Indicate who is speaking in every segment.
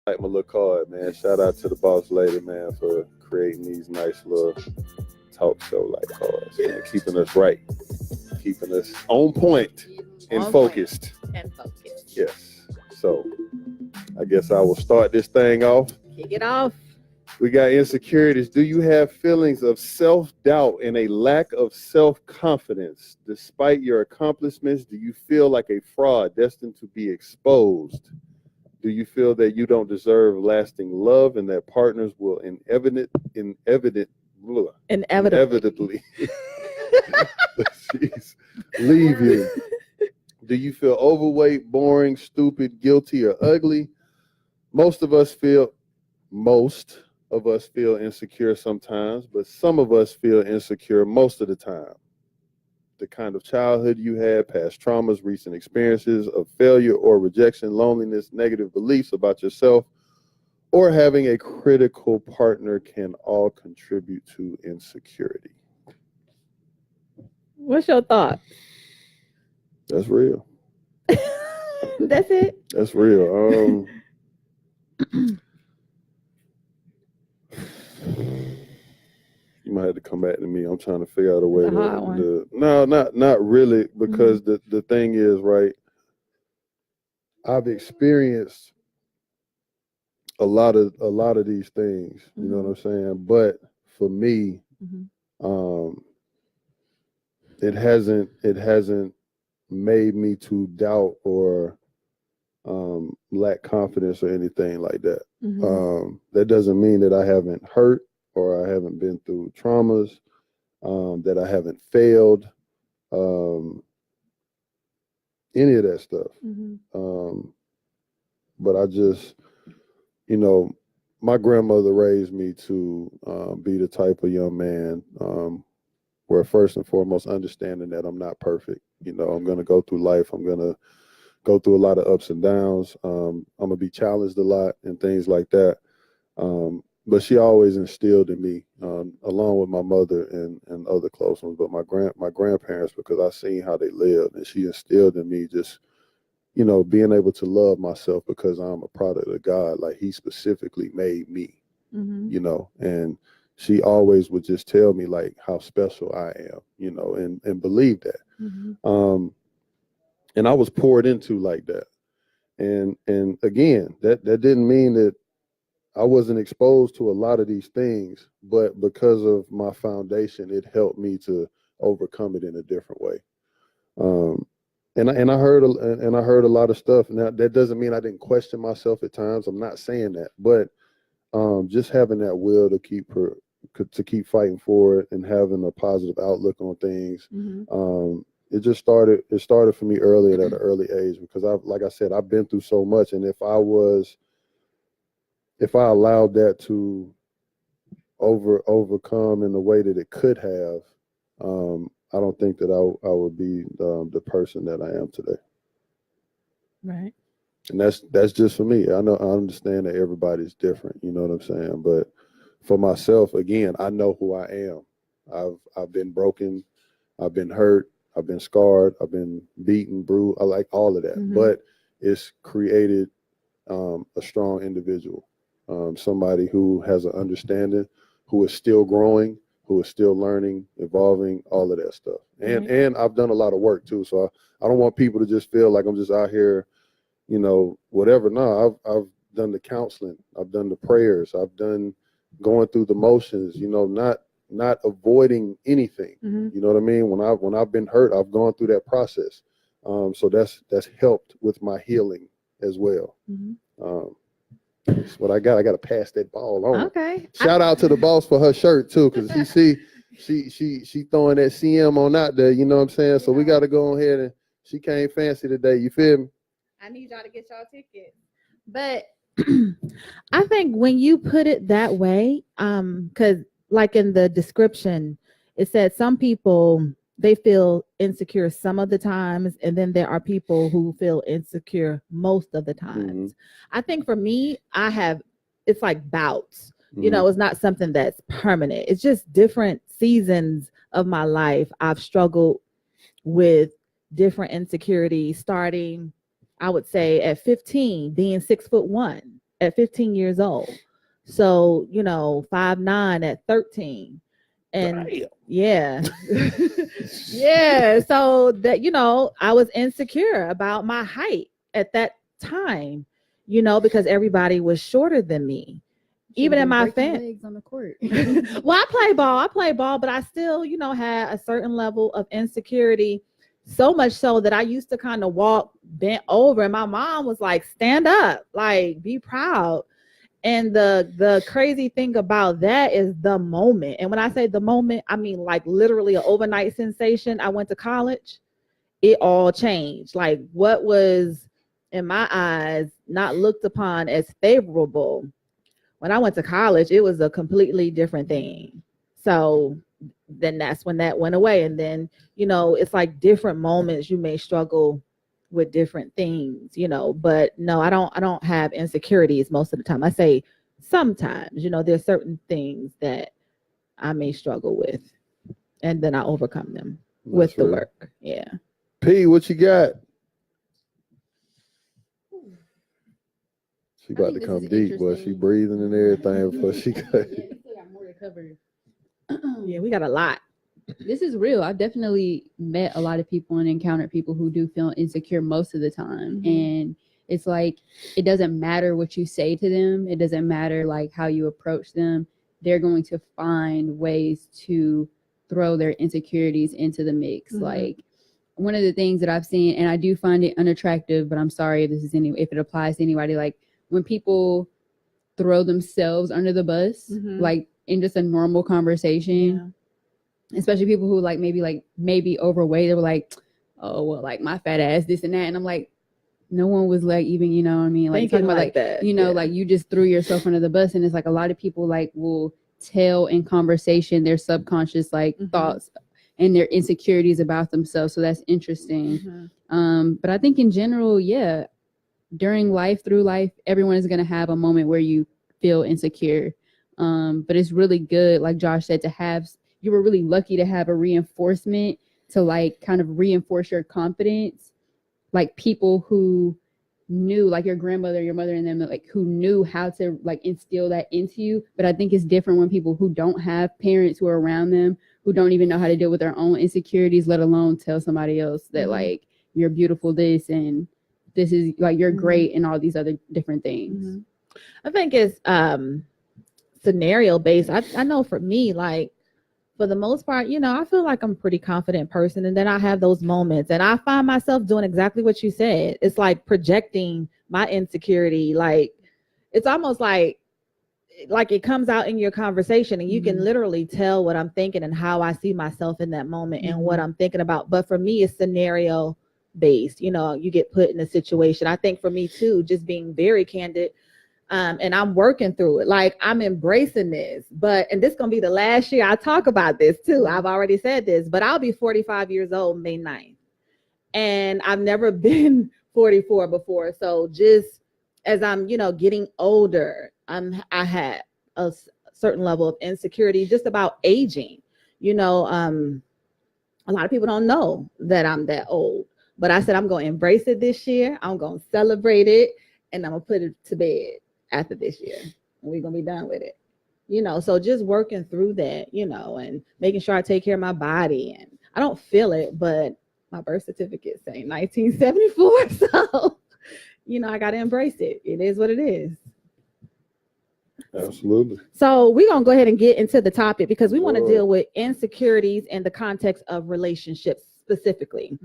Speaker 1: Like my little card, man. Shout out to the boss lady, man, for creating these nice little talk show like cards, man. Keeping us right, keeping us on point and
Speaker 2: On point
Speaker 1: focused.
Speaker 2: and focus.
Speaker 1: Yes. So I guess I will start this thing off.
Speaker 2: Kick it off.
Speaker 1: We got insecurities. Do you have feelings of self doubt and a lack of self confidence despite your accomplishments? Do you feel like a fraud destined to be exposed? Do you feel that you don't deserve lasting love and that partners will
Speaker 2: Inevitably.
Speaker 1: inevitably jeez, leave you? Do you feel overweight, boring, stupid, guilty, or ugly? Most of us feel most of us feel insecure sometimes, but some of us feel insecure most of the time. The kind of childhood you had, past traumas, recent experiences of failure or rejection, loneliness, negative beliefs about yourself, or having a critical partner can all contribute to insecurity.
Speaker 2: What's your thought?
Speaker 1: That's real.
Speaker 2: That's it.
Speaker 1: That's real. You might have to come back to me. I'm trying to figure out a way to no, not really, because the thing is, right, I've experienced a lot of these things, you know what I'm saying? But for me, it hasn't made me to doubt or lack confidence or anything like that. That doesn't mean that I haven't hurt or I haven't been through traumas, that I haven't failed, any of that stuff. But I just, my grandmother raised me to be the type of young man where first and foremost, understanding that I'm not perfect. I'm going to go through life. I'm going to go through a lot of ups and downs. I'm going to be challenged a lot and things like that. But she always instilled in me, along with my mother and other close ones, but my grandparents, because I seen how they lived, and she instilled in me just, being able to love myself because I'm a product of God. Like He specifically made me, and she always would just tell me like how special I am, and believe that. And I was poured into like that. And again, that didn't mean that I wasn't exposed to a lot of these things, but because of my foundation, it helped me to overcome it in a different way. And I heard a lot of stuff. Now that doesn't mean I didn't question myself at times. I'm not saying that, but just having that will to keep fighting for it and having a positive outlook on things. It started for me early at an early age, because like I said, I've been through so much, and if I allowed that to overcome in the way that it could have, I don't think that I would be the person that I am today.
Speaker 2: Right.
Speaker 1: And that's just for me. I understand that everybody's different, you know what I'm saying? But for myself, again, I know who I am. I've been broken, I've been hurt, I've been scarred, I've been beaten, bruised. I like all of that. But it's created a strong individual. Somebody who has an understanding, who is still growing, who is still learning, evolving, all of that stuff. And I've done a lot of work too. So I don't want people to just feel like I'm just out here, whatever. No, I've done the counseling, I've done the prayers, I've done going through the motions, not avoiding anything. You know what I mean? When I've been hurt, I've gone through that process. So that's helped with my healing as well. That's what I got. I got to pass that ball on.
Speaker 2: Okay.
Speaker 1: Shout out to the boss for her shirt too, because she throwing that CM on out there. You know what I'm saying? So we got to go ahead, and she came fancy today. You feel me?
Speaker 2: I need y'all to get y'all tickets. But I think when you put it that way, because like in the description, it said some people, they feel insecure some of the times, and then there are people who feel insecure most of the times. I think for me, it's like bouts. It's not something that's permanent. It's just different seasons of my life. I've struggled with different insecurities, starting, I would say, at 15, being 6'1", at 15 years old. So, 5'9" at 13. And
Speaker 1: Damn.
Speaker 2: yeah. Yeah. So that, I was insecure about my height at that time, because everybody was shorter than me. Even in my
Speaker 3: legs on the court.
Speaker 2: Well, I play ball, but I still, had a certain level of insecurity. So much so that I used to kind of walk bent over, and my mom was like, "Stand up, like be proud." And the crazy thing about that is the moment. And when I say the moment, I mean like literally an overnight sensation. I went to college, it all changed. Like what was in my eyes not looked upon as favorable, when I went to college, it was a completely different thing. So then that's when that went away. And then, it's like different moments you may struggle with different things, but no, I don't have insecurities most of the time. I say sometimes, there's certain things that I may struggle with, and then I overcome them with the work. Yeah.
Speaker 1: P, what you got? She about to come deep, but she breathing and everything before she got.
Speaker 3: Yeah, we still got more to cover.
Speaker 2: Yeah, we got a lot.
Speaker 3: This is real. I've definitely met a lot of people and encountered people who do feel insecure most of the time. Mm-hmm. And it's like, it doesn't matter what you say to them. It doesn't matter like how you approach them. They're going to find ways to throw their insecurities into the mix. Mm-hmm. Like one of the things that I've seen, and I do find it unattractive, but I'm sorry if if it applies to anybody, like when people throw themselves under the bus, mm-hmm. like in just a normal conversation, especially people who like maybe overweight, they were like, oh, well, like my fat ass, this and that. And I'm like, no one was like, even, you know what I mean? Like talking about like that, like you just threw yourself under the bus. And it's like a lot of people like will tell in conversation their subconscious like mm-hmm. thoughts and their insecurities about themselves. So that's interesting. Mm-hmm. But I think in general, during life, through life, everyone is going to have a moment where you feel insecure. But it's really good, like Josh said, you were really lucky to have a reinforcement to like kind of reinforce your confidence. Like people who knew, like your grandmother, your mother, and them, like who knew how to like instill that into you. But I think it's different when people who don't have parents who are around them, who don't even know how to deal with their own insecurities, let alone tell somebody else that mm-hmm. like you're beautiful, this and this is like you're mm-hmm. great and all these other different things.
Speaker 2: Mm-hmm. I think it's scenario based. I know for me, like for the most part, I feel like I'm a pretty confident person, and then I have those moments and I find myself doing exactly what you said. It's like projecting my insecurity. Like it's almost like it comes out in your conversation, and you mm-hmm. can literally tell what I'm thinking and how I see myself in that moment mm-hmm. and what I'm thinking about. But for me, it's scenario based. You get put in a situation. I think for me too, just being very candid, and I'm working through it. Like I'm embracing this, and this is going to be the last year I talk about this too. I've already said this, but I'll be 45 years old May 9th. And I've never been 44 before. So just as I'm, getting older, I had a certain level of insecurity just about aging. A lot of people don't know that I'm that old, but I said, I'm going to embrace it this year. I'm going to celebrate it, and I'm going to put it to bed after this year, and we're gonna be done with it. So just working through that, and making sure I take care of my body. And I don't feel it, but my birth certificate saying 1974. So, I gotta embrace it. It is what it is.
Speaker 1: Absolutely.
Speaker 2: So we're gonna go ahead and get into the topic, because we want to deal with insecurities in the context of relationships specifically.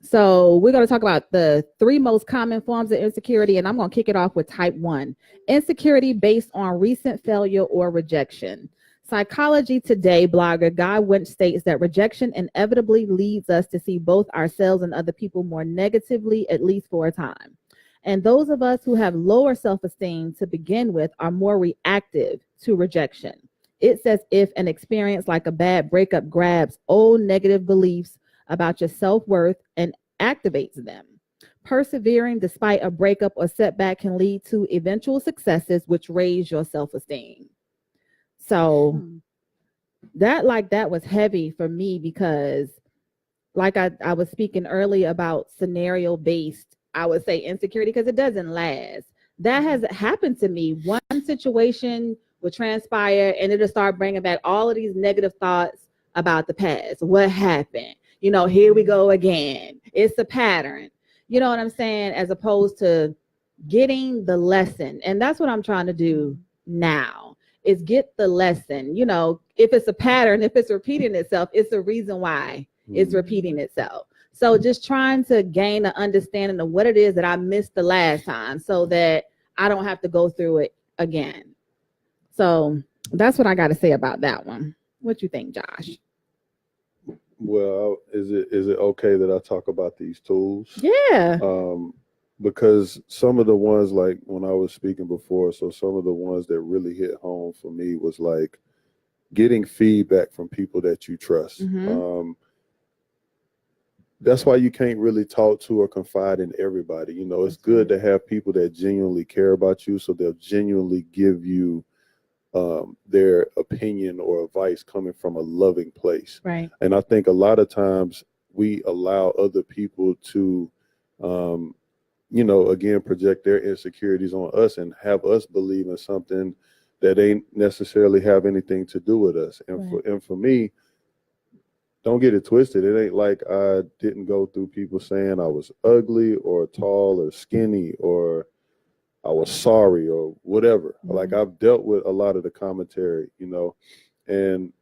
Speaker 2: So we're going to talk about the 3 most common forms of insecurity, and I'm going to kick it off with type 1. Insecurity based on recent failure or rejection. Psychology Today blogger Guy Winch states that rejection inevitably leads us to see both ourselves and other people more negatively, at least for a time. And those of us who have lower self-esteem to begin with are more reactive to rejection. It's as if an experience like a bad breakup grabs old negative beliefs about your self-worth and activates them. Persevering despite a breakup or setback can lead to eventual successes which raise your self-esteem. So that was heavy for me, because like I was speaking earlier about scenario based, I would say insecurity, because it doesn't last. that has happened to me. One situation would transpire and it'll start bringing back all of these negative thoughts about the past. What happened? You know, here we go again. It's a pattern. You know what I'm saying? As opposed to getting the lesson. And that's what I'm trying to do now, is get the lesson. You know, if it's a pattern, if it's repeating itself, it's a reason why it's repeating itself. So just trying to gain an understanding of what it is that I missed the last time so that I don't have to go through it again. So that's what I got to say about that one. What you think, Josh?
Speaker 1: Well, is it okay that I talk about these tools?
Speaker 2: Yeah.
Speaker 1: Because some of the ones, like when I was speaking before, so some of the ones that really hit home for me was like getting feedback from people that you trust. That's why you can't really talk to or confide in everybody. You know, it's good to have people that genuinely care about you, so they'll genuinely give you their opinion or advice coming from a loving place.
Speaker 2: Right.
Speaker 1: And I think a lot of times we allow other people to, you know, again, project their insecurities on us and have us believe in something that ain't necessarily have anything to do with us. And for me, don't get it twisted. It ain't like I didn't go through people saying I was ugly or tall or skinny or I was sorry or whatever. Like I've dealt with a lot of the commentary, you know, and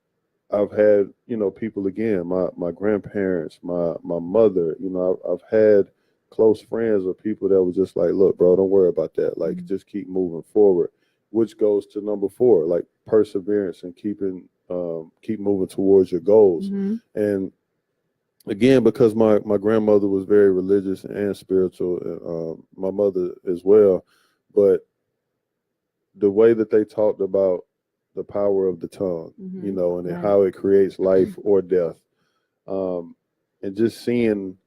Speaker 1: I've had, you know, people again, my grandparents, my mother, you know, I've had close friends or people that were just like, look, bro, don't worry about that. Like, just keep moving forward, which goes to number 4, like perseverance and keep moving towards your goals. And again, because my grandmother was very religious and spiritual, my mother as well, but the way that they talked about the power of the tongue, you know, and how it creates life or death, and just seeing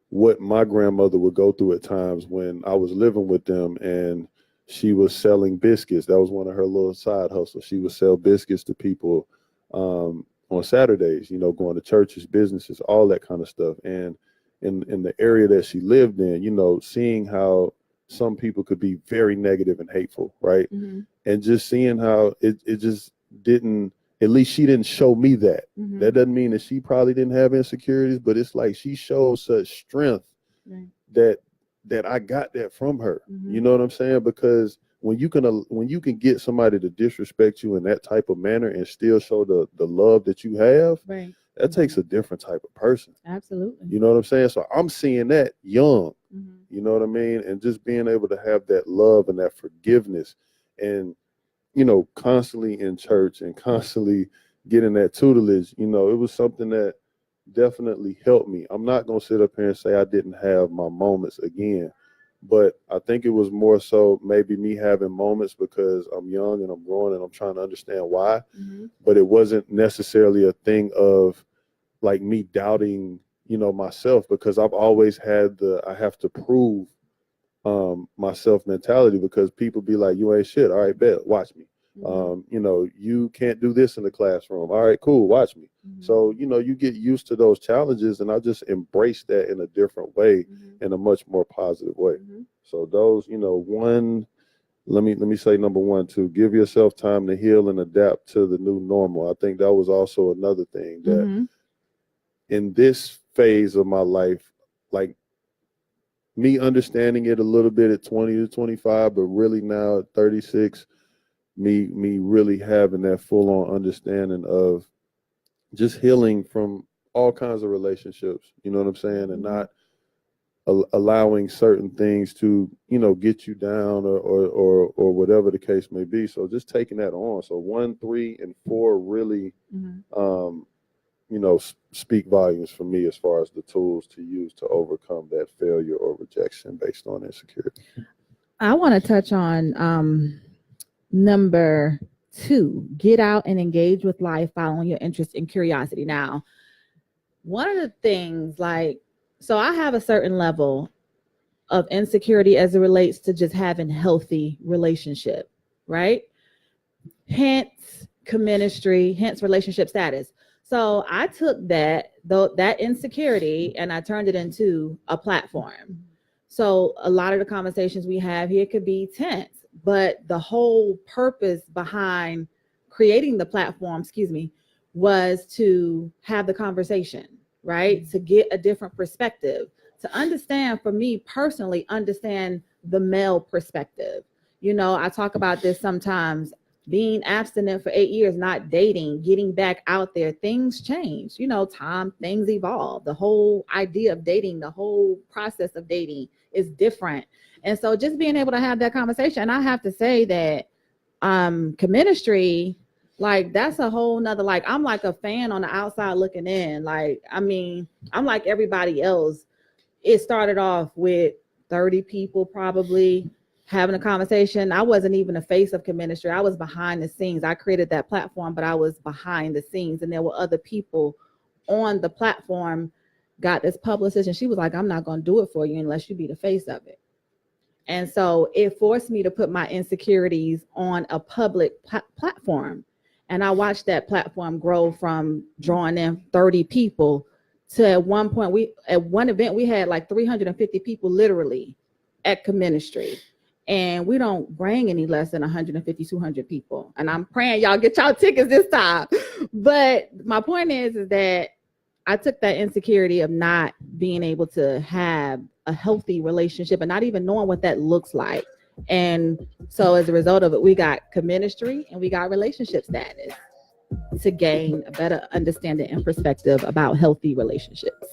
Speaker 1: what my grandmother would go through at times when I was living with them and she was selling biscuits. That was one of her little side hustles. She would sell biscuits to people on Saturdays, you know, going to churches, businesses, all that kind of stuff. And in the area that she lived in, you know, seeing how some people could be very negative and hateful, right? And just seeing how it just didn't, at least she didn't show me that. That doesn't mean that she probably didn't have insecurities, but it's like she showed such strength that I got that from her. You know what I'm saying? Because when you can get somebody to disrespect you in that type of manner and still show the love that you have, that takes a different type of person.
Speaker 2: Absolutely.
Speaker 1: You know what I'm saying? So I'm seeing that young, you know what I mean? And just being able to have that love and that forgiveness and, you know, constantly in church and constantly getting that tutelage, you know, it was something that definitely helped me. I'm not going to sit up here and say I didn't have my moments again, but I think it was more so maybe me having moments because I'm young and I'm growing and I'm trying to understand why, but it wasn't necessarily a thing of like me doubting, you know, myself, because I've always had I have to prove myself mentality, because people be like, you ain't shit. All right, bet, watch me. You know, you can't do this in the classroom. All right, cool, watch me. So, you know, you get used to those challenges, and I just embrace that in a different way, in a much more positive way. So those, you know, let me say number 1, too, give yourself time to heal and adapt to the new normal. I think that was also another thing that in this phase of my life, like me understanding it a little bit at 20 to 25, but really now at 36, me really having that full on understanding of just healing from all kinds of relationships, you know what I'm saying? And not allowing certain things to, you know, get you down or whatever the case may be. So just taking that on. So 1, 3, and 4 really, you know, speak volumes for me as far as the tools to use to overcome that failure or rejection based on insecurity.
Speaker 2: I want to touch on number 2, get out and engage with life, following your interest and curiosity. Now, one of the things, like, so I have a certain level of insecurity as it relates to just having healthy relationship, right? Hence ministry, hence relationship status. So I took that insecurity and I turned it into a platform. So a lot of the conversations we have here could be tense, but the whole purpose behind creating the platform, was to have the conversation, right? To get a different perspective, to understand, for me personally, understand the male perspective. I talk about this sometimes, being abstinent for 8 years, not dating, getting back out there, things change. Things evolve. The whole idea of dating, the whole process of dating is different. And so just being able to have that conversation, I have to say that ministry, like, that's a whole nother, like, I'm like a fan on the outside looking in. Like, I mean, I'm like everybody else. It started off with 30 people probably having a conversation. I wasn't even the face of ministry. I was behind the scenes. I created that platform, but I was behind the scenes, and there were other people on the platform. Got this publicist, and she was like, I'm not going to do it for you unless you be the face of it. And so it forced me to put my insecurities on a public platform. And I watched that platform grow from drawing in 30 people to, at one point, at one event, we had like 350 people literally at ministry. And we don't bring any less than 150, 200 people. And I'm praying y'all get y'all tickets this time. But my point is that I took that insecurity of not being able to have a healthy relationship and not even knowing what that looks like. And so as a result of it, we got ministry and we got relationship status to gain a better understanding and perspective about healthy relationships.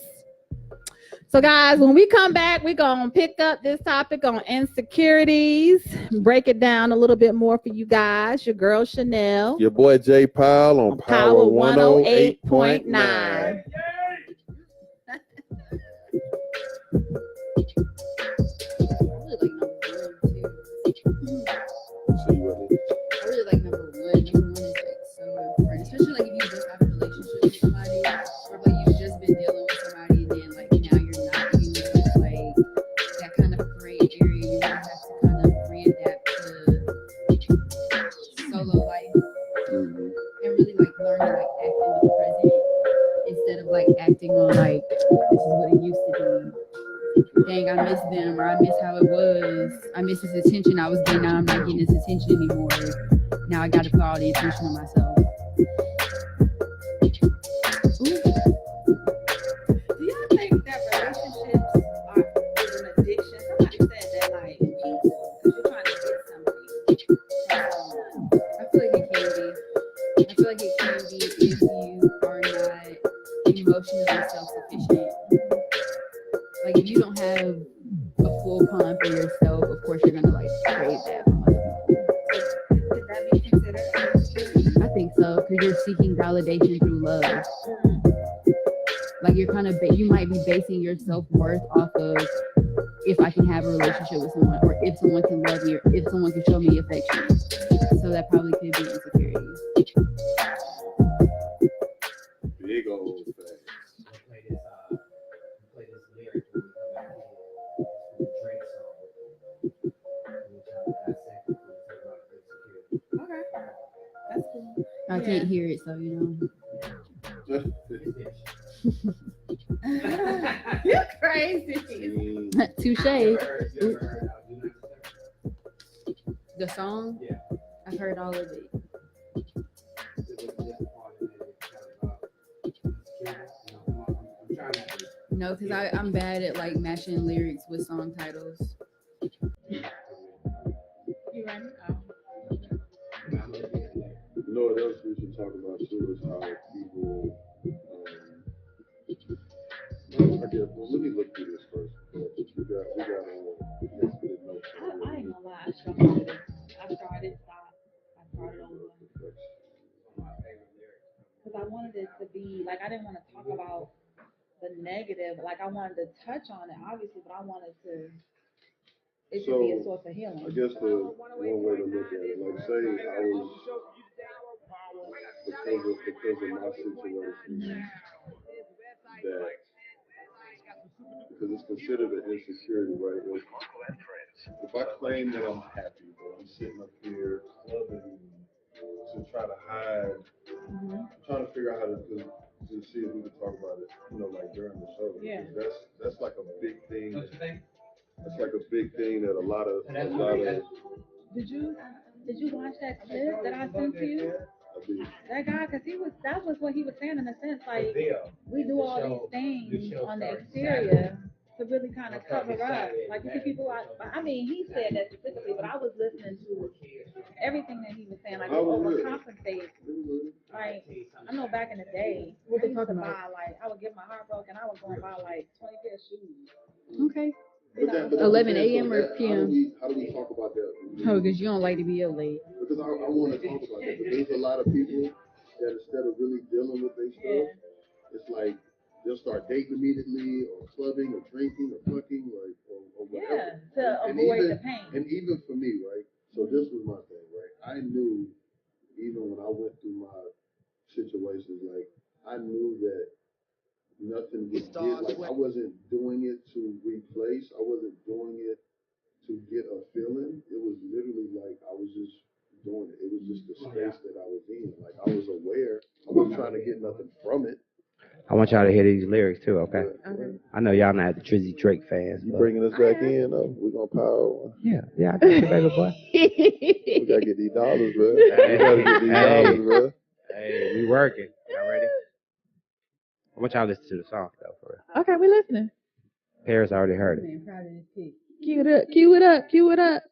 Speaker 2: So guys, when we come back, we're going to pick up this topic on insecurities, break it down a little bit more for you guys. Your girl Chanel.
Speaker 1: Your boy Jay Powell on Power 108.9.
Speaker 3: I really like number one. Number one is like so important, especially like if you just have a relationship with somebody, or like you've just been dealing with somebody, and then like now you're not using like that kind of gray area. You have to kind of readapt to solo life, and really like learn to like act in the present instead of like acting on like this is what it used to be. Dang, I miss them, or I miss how it was. I miss his attention I was getting. Now I'm not getting his attention anymore. Now I got to put all the attention on myself.
Speaker 2: Ooh. Do y'all think that relationships is an addiction? Somebody said that, like, people, because you're trying to get something.
Speaker 3: I feel like it can be. I feel like it can be if you are not emotionally self-sufficient. Like if you don't have a full pond for yourself, of course you're gonna like crave that from other people.
Speaker 2: Could that be considered?
Speaker 3: I think so, because you're seeking validation through love. Like you're kind of you might be basing your self-worth off of if I can have a relationship with someone, or if someone can love me, or if someone can show me affection. So that probably could be insecurity.
Speaker 1: Big old thing.
Speaker 2: Okay. That's cool.
Speaker 3: I can't hear it, so you know.
Speaker 2: You're crazy.
Speaker 3: Touche. The song?
Speaker 4: Yeah.
Speaker 3: I've heard all of it. No, because I'm bad at like matching lyrics with song titles.
Speaker 2: You ready? Oh.
Speaker 1: You know what else we should talk about too is how people. Let me look through this first. We got yesterday notes.
Speaker 2: I ain't gonna lie. I started stopped. I started over. Because I wanted it to be like, I didn't want to talk about the negative. Like, I wanted to touch on it, obviously, but I wanted it to be a source of healing.
Speaker 1: I guess the one way to look at it, like say I was because of my situation that because it's considered an insecurity, right? If I claim that I'm happy, but I'm sitting up here clubbing to try to hide, I'm trying to figure out how to see if we can talk about it, like during the show.
Speaker 2: Yeah.
Speaker 1: That's like a big thing.
Speaker 4: Don't you think?
Speaker 1: It's like a big thing that a lot of.
Speaker 2: Did you watch that clip that I sent to you? That guy, because that was what he was saying in a sense, like we do all these things on the exterior to really kind of cover up. Like you see people, I mean, he said that specifically, but I was listening to everything that he was saying, like we overcompensate. Like I know back in the day, I used to buy like I would get my heart broken, I would go and buy like 20 pair of shoes.
Speaker 3: Okay.
Speaker 2: You know,
Speaker 3: 11 a.m. or p.m.
Speaker 1: How do we talk about that?
Speaker 3: Oh, because you don't like to be up late.
Speaker 1: Because I want to talk about that. But there's a lot of people that instead of really dealing with their stuff, it's like they'll start dating immediately, or clubbing, or drinking, or fucking, like, or whatever.
Speaker 2: Yeah, to avoid the pain.
Speaker 1: And even for me, right? So this was my thing, right? I knew, even when I went through my situations, like I knew that nothing would get, like I wasn't doing it to replace. I wasn't doing it to get a feeling. It was literally like I was just doing it. It was just the space that I was in. Like I was aware. I wasn't trying to get nothing from it.
Speaker 4: I want y'all to hear these lyrics too, okay? I know y'all not the Trizzy Drake fans.
Speaker 1: You bringing us back in, though? We're gonna power.
Speaker 4: Yeah, I got you, baby boy.
Speaker 1: We gotta get these dollars, bro. We gotta get these dollars, bro.
Speaker 4: Hey, we working. Y'all ready? I want y'all to listen to the song though, for real.
Speaker 2: Okay, we listening.
Speaker 4: Paris already heard it.
Speaker 2: Cue it up, cue it up, cue it up.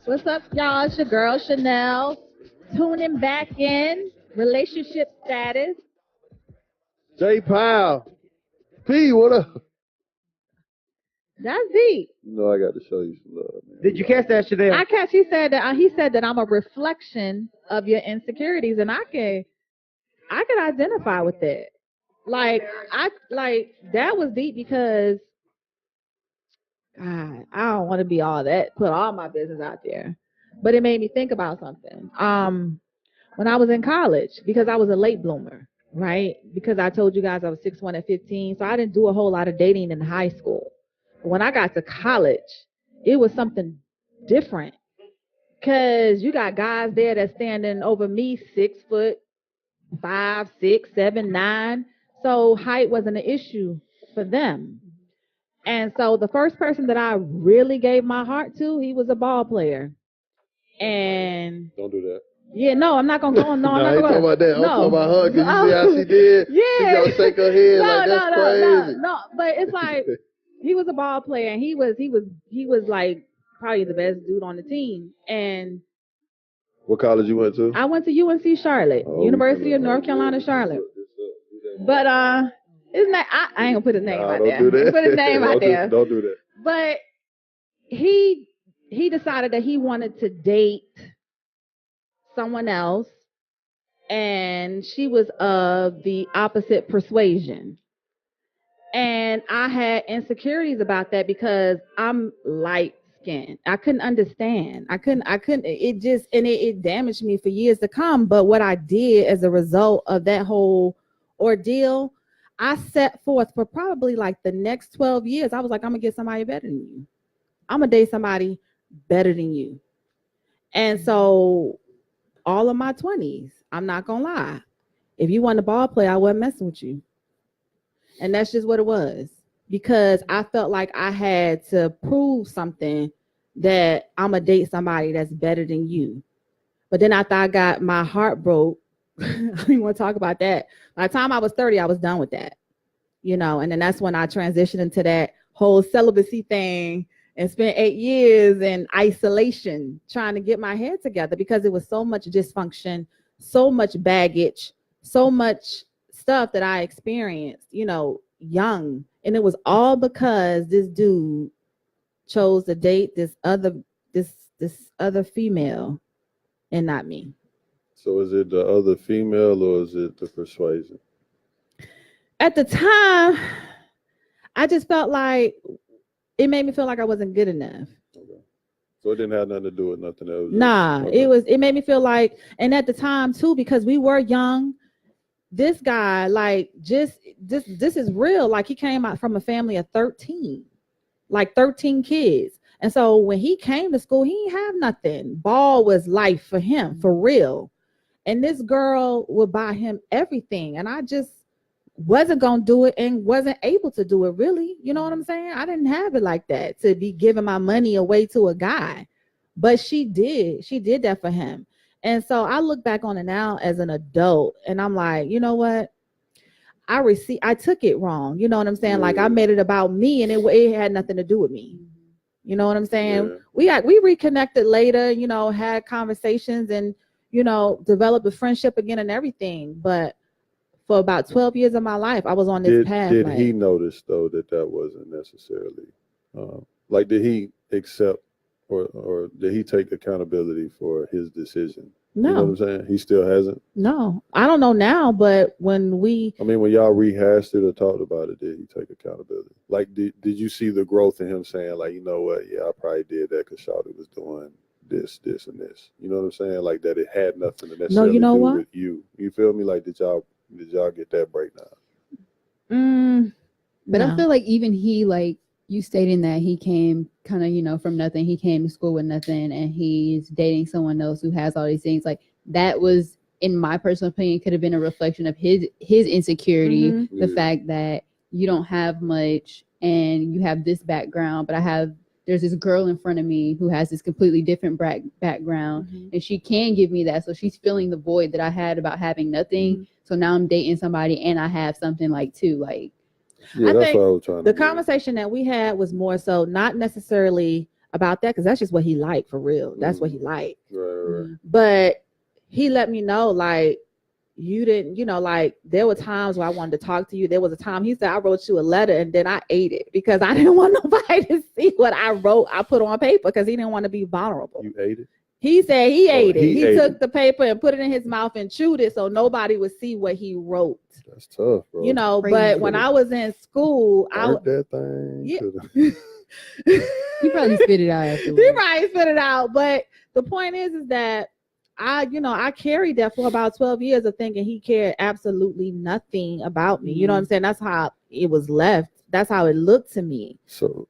Speaker 2: What's up, y'all? It's your girl Chanel. Tuning back in. Relationship status.
Speaker 1: J. Powell. P, what up?
Speaker 2: That's deep.
Speaker 1: You know I got to show you some love, man.
Speaker 4: Did you catch that, Chanel?
Speaker 2: I catch. He said that I'm a reflection of your insecurities, and I can identify with that. Like that was deep because God, I don't want to be all that, put all my business out there. But it made me think about something. When I was in college, because I was a late bloomer, right? Because I told you guys I was 6'1" at 15, so I didn't do a whole lot of dating in high school. But when I got to college, it was something different. Cause you got guys there that's standing over me 6'5", 6, 7, 9. So height wasn't an issue for them. And so the first person that I really gave my heart to, he was a ball player. And
Speaker 1: don't do that.
Speaker 2: Yeah, no, I'm not gonna go on. No, I'm
Speaker 1: I
Speaker 2: not
Speaker 1: ain't
Speaker 2: gonna
Speaker 1: talking about that. I'm talking about her because you see how she did.
Speaker 2: Yeah.
Speaker 1: She gonna shake her head like that's crazy.
Speaker 2: No, but it's like he was a ball player and he was like probably the best dude on the team. And
Speaker 1: what college you went to?
Speaker 2: I went to UNC Charlotte, University of North Carolina, Charlotte. But his name, I ain't gonna put his name out there.
Speaker 1: Do that.
Speaker 2: Put his name out there.
Speaker 1: Don't do that.
Speaker 2: But he decided that he wanted to date someone else, and she was of the opposite persuasion. And I had insecurities about that because I'm light skinned. I couldn't understand. I couldn't, it damaged me for years to come. But what I did as a result of that whole ordeal, I set forth for probably like the next 12 years. I was like, I'm gonna get somebody better than you. I'm gonna date somebody better than you. And so all of my 20s, I'm not gonna lie. If you want a ball player, I wasn't messing with you. And that's just what it was. Because I felt like I had to prove something that I'm gonna date somebody that's better than you. But then after I got my heart broke, I didn't want to talk about that. By the time I was 30, I was done with that. You know, and then that's when I transitioned into that whole celibacy thing and spent 8 years in isolation trying to get my head together because it was so much dysfunction, so much baggage, so much stuff that I experienced, you know, young. And it was all because this dude chose to date this other female and not me.
Speaker 1: So is it the other female or is it the persuasion?
Speaker 2: At the time, I just felt like it made me feel like I wasn't good enough.
Speaker 1: Okay. So it didn't have nothing to do with nothing else.
Speaker 2: Nah,
Speaker 1: Okay.
Speaker 2: it made me feel like, and at the time too, because we were young, this guy, like, just this is real. Like, he came out from a family of 13, like 13 kids. And so when he came to school, he didn't have nothing. Ball was life for him, for real. And this girl would buy him everything. And I just wasn't going to do it and wasn't able to do it, really. You know what I'm saying? I didn't have it like that, to be giving my money away to a guy. But she did. She did that for him. And so I look back on it now as an adult, and I'm like, you know what? I took it wrong. You know what I'm saying? Like, I made it about me, and it had nothing to do with me. You know what I'm saying?
Speaker 1: Yeah.
Speaker 2: We reconnected later, had conversations, and, developed a friendship again and everything. But for about 12 years of my life, I was on this path.
Speaker 1: Did he notice, though, that wasn't necessarily, like, did he accept or did he take accountability for his decision?
Speaker 2: No.
Speaker 1: You know what I'm saying? He still hasn't?
Speaker 2: No. I don't know now, but when
Speaker 1: y'all rehashed it or talked about it, did he take accountability? Like, did you see the growth in him saying, like, you know what, yeah, I probably did that because Shawty was doing this, and this. You know what I'm saying? Like, that it had nothing to necessarily do with you. You feel me? Like, did y'all get that breakdown?
Speaker 3: But
Speaker 2: no.
Speaker 3: I feel like even he, like you stating that he came kind of, from nothing. He came to school with nothing, and he's dating someone else who has all these things. Like, that was, in my personal opinion, could have been a reflection of his insecurity.
Speaker 2: Mm-hmm.
Speaker 3: The fact that you don't have much and you have this background, but there's this girl in front of me who has this completely different background, and she can give me that. So she's filling the void that I had about having nothing. So now I'm dating somebody and I have something, like, too. Like,
Speaker 1: yeah, that's what I was trying to
Speaker 2: the
Speaker 1: do.
Speaker 2: conversation that we had was more so not necessarily about that, because that's just what he liked, for real. That's what he liked.
Speaker 1: Right.
Speaker 2: But he let me know, like, you didn't, like, there were times where I wanted to talk to you. There was a time he said, I wrote you a letter and then I ate it because I didn't want nobody to see what I wrote. I put on paper because he didn't want to be vulnerable.
Speaker 1: You ate it?
Speaker 2: He said he ate it. He took
Speaker 1: it.
Speaker 2: the paper and put it in his mouth and chewed it so nobody would see what he wrote.
Speaker 1: That's tough, bro.
Speaker 3: Crazy.
Speaker 2: But when I was in school,
Speaker 1: that thing.
Speaker 2: Yeah.
Speaker 3: he probably spit it out afterwards.
Speaker 2: He probably spit it out. But the point is that I carried that for about 12 years of thinking he cared absolutely nothing about me. You know what I'm saying? That's how it was left. That's how it looked to me.
Speaker 1: So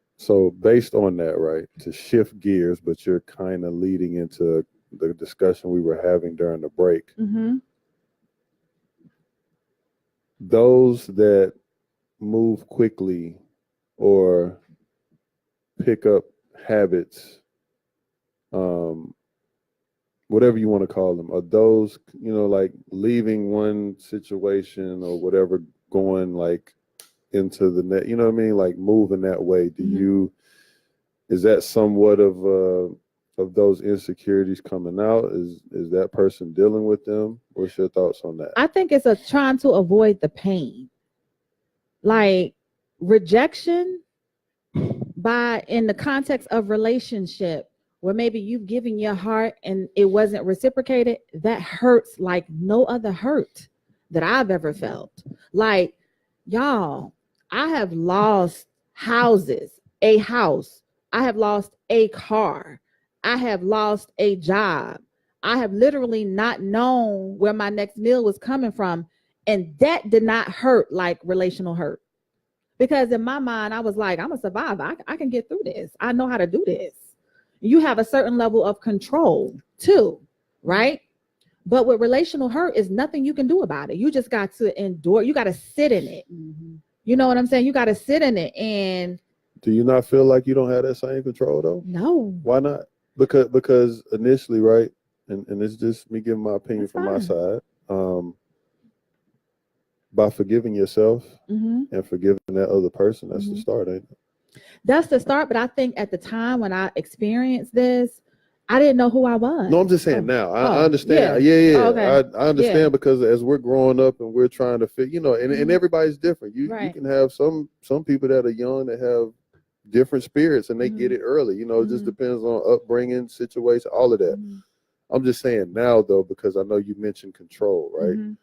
Speaker 1: based on that, right, to shift gears, but you're kind of leading into the discussion we were having during the break.
Speaker 2: Mm-hmm.
Speaker 1: Those that move quickly or pick up habits, whatever you want to call them, are those, like leaving one situation or whatever, going like into the net, you know what I mean? Like moving that way. Is that somewhat of those insecurities coming out? Is that person dealing with them? What's your thoughts on that?
Speaker 2: I think it's trying to avoid the pain. Like, rejection in the context of relationship, where maybe you've given your heart and it wasn't reciprocated, that hurts like no other hurt that I've ever felt. Like, y'all, I have lost a house. I have lost a car. I have lost a job. I have literally not known where my next meal was coming from. And that did not hurt like relational hurt. Because in my mind, I was like, I'm a survivor. I can get through this. I know how to do this. You have a certain level of control too, right? But with relational hurt, is nothing you can do about it. You just got to endure. You got to sit in it. Mm-hmm. You know what I'm saying? You got to sit in it. And
Speaker 1: do you not feel like you don't have that same control though?
Speaker 2: No.
Speaker 1: Why not? Because initially, right, and it's just me giving my opinion from my side. By forgiving yourself and forgiving that other person, that's the start, ain't it?
Speaker 2: That's the start. But I think at the time when I experienced this, I didn't know who I was.
Speaker 1: No, I'm just saying now. I understand. Yeah.
Speaker 2: Okay.
Speaker 1: I understand because as we're growing up and we're trying to fit, and everybody's different. You can have some people that are young that have different spirits and they get it early. It just depends on upbringing, situation, all of that. I'm just saying now though, because I know you mentioned control, right?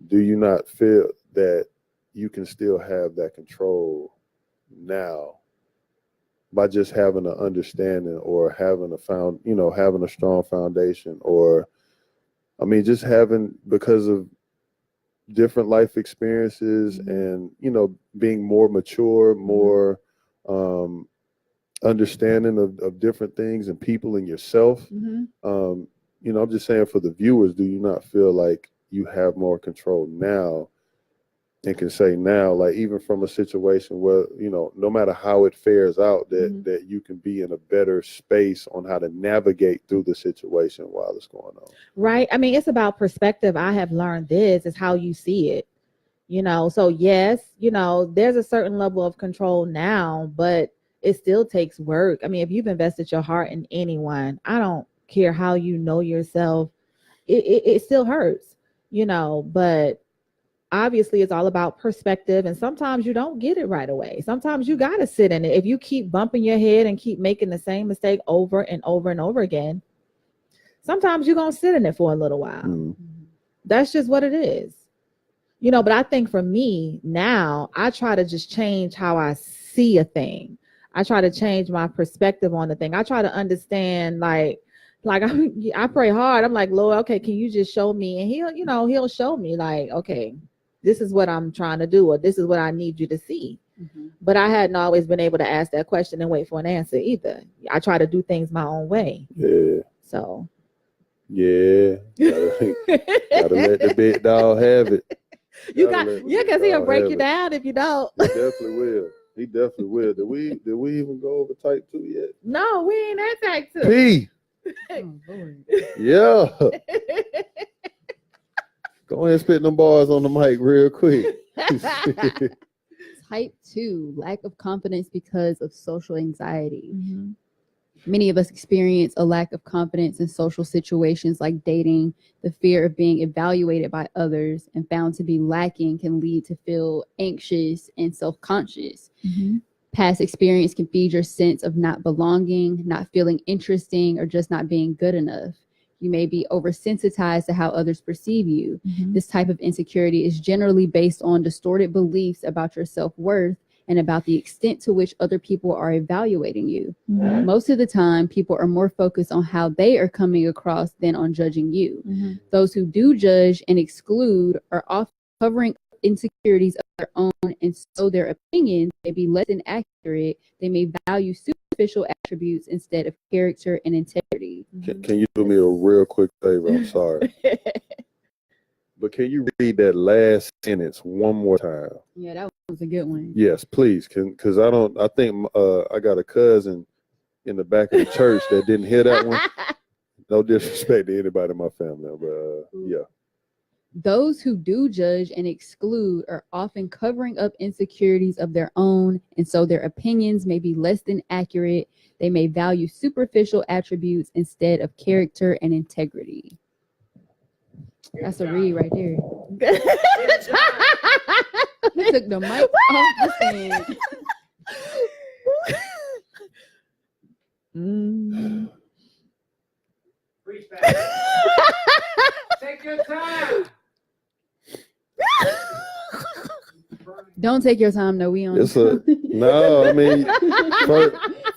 Speaker 1: Do you not feel that you can still have that control now by just having an understanding or having having a strong foundation, or I mean, just having, because of different life experiences and, being more mature, more understanding of different things and people and yourself. I'm just saying, for the viewers, do you not feel like you have more control now and can say now, like, even from a situation where, no matter how it fares out, that you can be in a better space on how to navigate through the situation while it's going on?
Speaker 2: Right. I mean, it's about perspective. I have learned this is how you see it, so yes, there's a certain level of control now, but it still takes work. I mean, if you've invested your heart in anyone, I don't care how you know yourself, it still hurts, but obviously it's all about perspective, and sometimes you don't get it right away. Sometimes you got to sit in it. If you keep bumping your head and keep making the same mistake over and over and over again, sometimes you're going to sit in it for a little while. That's just what it is, but I think for me now, I try to just change how I see a thing. I try to change my perspective on the thing. I try to understand, like I pray hard. I'm like, Lord, okay, can you just show me? And he'll show me, like, okay, this is what I'm trying to do, or this is what I need you to see. But I hadn't always been able to ask that question and wait for an answer either. I try to do things my own way.
Speaker 1: Yeah.
Speaker 2: So.
Speaker 1: Yeah. Gotta let the big dog have it.
Speaker 2: Because he'll break you down if you don't.
Speaker 1: He definitely will. He definitely will. Did we even go over type 2 yet?
Speaker 2: No, we ain't at type 2.
Speaker 1: P.
Speaker 3: Oh, Lord.
Speaker 1: Yeah. Go ahead and spit them bars on the mic real quick.
Speaker 3: Type 2, lack of confidence because of social anxiety. Many of us experience a lack of confidence in social situations like dating. The fear of being evaluated by others and found to be lacking can lead to feel anxious and self-conscious. Past experience can feed your sense of not belonging, not feeling interesting, or just not being good enough. You may be oversensitized to how others perceive you. This type of insecurity is generally based on distorted beliefs about your self-worth and about the extent to which other people are evaluating you. Most of the time, people are more focused on how they are coming across than on judging you. Those who do judge and exclude are often covering up insecurities of their own, and so their opinions may be less than accurate. They may value superficial attributes instead of character and integrity.
Speaker 1: Can you do me a real quick favor? I'm sorry. But can you read that last sentence one more time?
Speaker 3: Yeah, that was a good one.
Speaker 1: Yes, please. Because I think I got a cousin in the back of the church that didn't hear that one. No disrespect to anybody in my family, but yeah.
Speaker 3: Those who do judge and exclude are often covering up insecurities of their own, and so their opinions may be less than accurate. They may value superficial attributes instead of character and integrity. That's a read right there. He took the mic off the stand.
Speaker 4: Preach back. Take your time.
Speaker 3: Don't take your time, though. We on.
Speaker 1: No. I mean,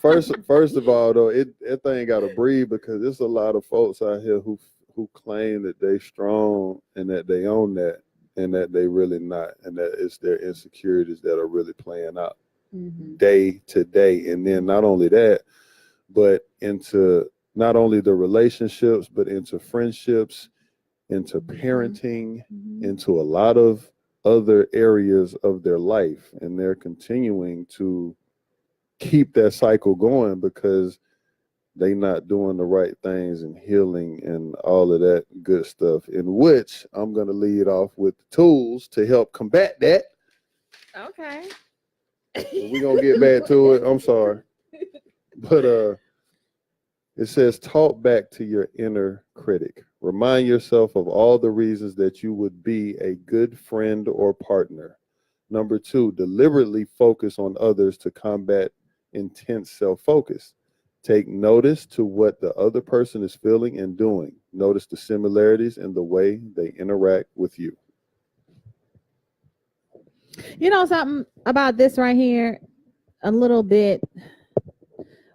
Speaker 1: first of all, though, that thing got to breathe, because there's a lot of folks out here who claim that they strong and that they own that, and that they really not, and that it's their insecurities that are really playing out day to day. And then not only that, but into not only the relationships, but into friendships, into parenting, into a lot of other areas of their life. And they're continuing to keep that cycle going because they not doing the right things and healing and all of that good stuff, in which I'm going to lead off with the tools to help combat that.
Speaker 2: Okay.
Speaker 1: We're going to get back to it. I'm sorry. But it says, talk back to your inner critic. Remind yourself of all the reasons that you would be a good friend or partner. Number 2, deliberately focus on others to combat intense self-focus. Take notice to what the other person is feeling and doing. Notice the similarities in the way they interact with you.
Speaker 2: You know something about this right here? A little bit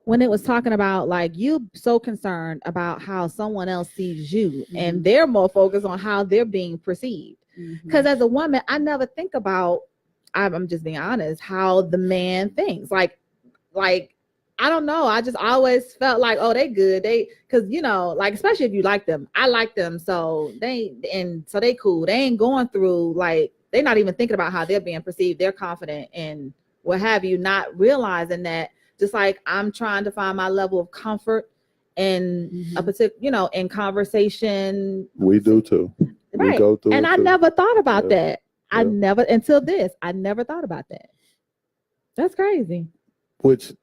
Speaker 2: when it was talking about like you so concerned about how someone else sees you,
Speaker 3: Mm-hmm.
Speaker 2: and they're more focused on how they're being perceived.
Speaker 3: Mm-hmm.
Speaker 2: Because as a woman, I never think about, I'm just being honest, how the man thinks. Like I don't know. I just always felt like, oh, they good. Because like especially if you like them, I like them, so they cool. They ain't going through like they're not even thinking about how they're being perceived. They're confident and what have you, not realizing that. Just like I'm trying to find my level of comfort in a particular, in conversation.
Speaker 1: We do too.
Speaker 2: Right.
Speaker 1: We go through
Speaker 2: and
Speaker 1: it
Speaker 2: I
Speaker 1: too.
Speaker 2: never thought about that. I
Speaker 1: Yeah.
Speaker 2: never, until this, I never thought about that. That's crazy.
Speaker 1: Which,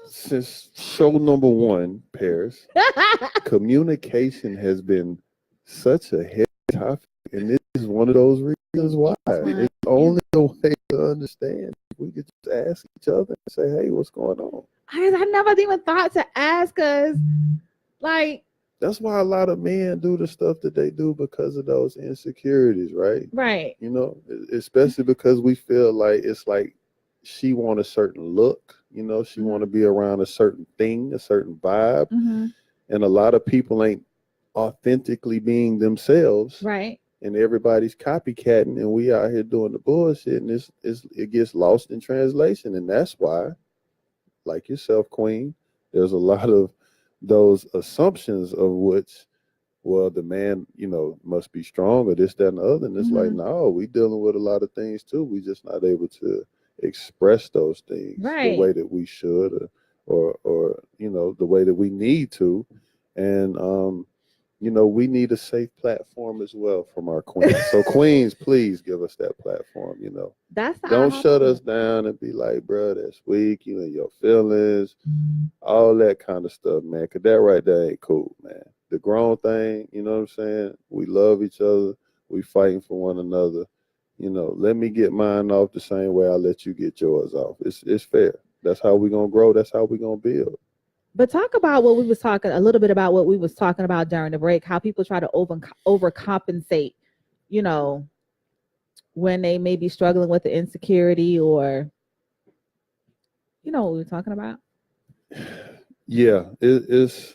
Speaker 1: since show number 1, Paris, communication has been such a heavy topic, and this is one of those reasons why. It's only a way to understand. We could just ask each other and say, hey, what's going on?
Speaker 2: I never even thought to ask us, like.
Speaker 1: That's why a lot of men do the stuff that they do, because of those insecurities, right?
Speaker 2: Right.
Speaker 1: Especially because we feel like it's like she want a certain look, she want to be around a certain thing, a certain vibe.
Speaker 2: Mm-hmm.
Speaker 1: And a lot of people ain't authentically being themselves.
Speaker 2: Right.
Speaker 1: And everybody's copycatting, and we out here doing the bullshit, and it gets lost in translation. And that's why, like yourself, Queen, there's a lot of those assumptions of which, well, the man, must be strong or this, that, and the other. And it's like, no, we dealing with a lot of things too. We just not able to express those things the way that we should, or the way that we need to. And we need a safe platform as well from our queens. So queens, please give us that platform. Don't shut us down and be like, bro, that's weak, your feelings, all that kind of stuff, man. Because that right there ain't cool, man. The grown thing, you know what I'm saying? We love each other. We fighting for one another. Let me get mine off the same way I let you get yours off. It's fair. That's how we gonna grow. That's how we gonna build.
Speaker 2: But talk about what we was talking a little bit about what we was talking about during the break, how people try to overcompensate, when they may be struggling with the insecurity, or what we were talking about.
Speaker 1: Yeah, it's